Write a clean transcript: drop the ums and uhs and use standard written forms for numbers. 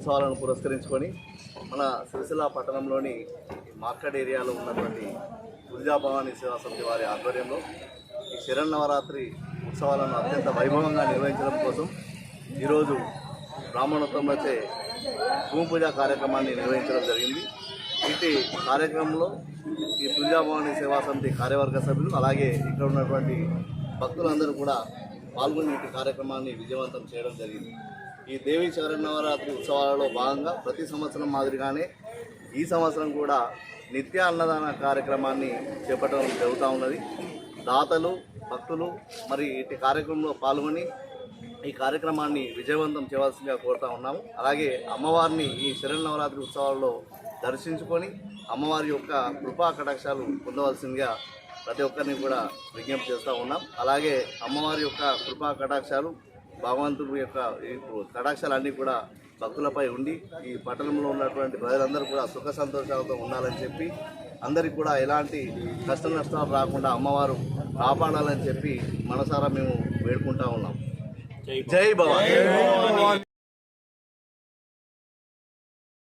ఉత్సవాలను పురస్కరించుకొని మన సిరిసిల్ల పట్టణంలోని మార్కెట్ ఏరియాలో ఉన్నటువంటి తులజాభవాని సేవా సమితి వారి ఆధ్వర్యంలో ఈ శరన్నవరాత్రి ఉత్సవాలను అత్యంత వైభవంగా నిర్వహించడం కోసం ఈరోజు బ్రాహ్మణోత్తములచే భూమి పూజ కార్యక్రమాన్ని నిర్వహించడం జరిగింది. ఇటు కార్యక్రమంలో ఈ తులజాభవాని సేవా సమితి కార్యవర్గ సభ్యులు అలాగే ఇక్కడ ఉన్నటువంటి భక్తులందరూ కూడా పాల్గొని ఈ కార్యక్రమాన్ని విజయవంతం చేయడం జరిగింది. ఈ దేవి శరన్నవరాత్రి ఉత్సవాలలో భాగంగా ప్రతి సంవత్సరం మాదిరిగానే ఈ సంవత్సరం కూడా నిత్య అన్నదాన కార్యక్రమాన్ని చేపట్టడం జరుగుతూ ఉన్నది. దాతలు భక్తులు మరి ఇటు కార్యక్రమంలో పాల్గొని ఈ కార్యక్రమాన్ని విజయవంతం చేయవలసిందిగా కోరుతా ఉన్నాము. అలాగే అమ్మవారిని ఈ శరన్నవరాత్రి ఉత్సవాల్లో దర్శించుకొని అమ్మవారి యొక్క కృపా కటాక్షాలు పొందవలసిందిగా ప్రతి ఒక్కరిని కూడా విజ్ఞప్తి చేస్తూ ఉన్నాం. అలాగే అమ్మవారి యొక్క కృపా కటాక్షాలు భగవంతుడి యొక్క కటాక్షాలన్నీ కూడా భక్తులపై ఉండి ఈ పట్టణంలో ఉన్నటువంటి ప్రజలందరూ కూడా సుఖ సంతోషాలతో ఉండాలని చెప్పి అందరికీ కూడా ఎలాంటి కష్ట నష్టాలు రాకుండా అమ్మవారు కాపాడాలని చెప్పి మనసారా మేము వేడుకుంటా ఉన్నాం. జై భవాని.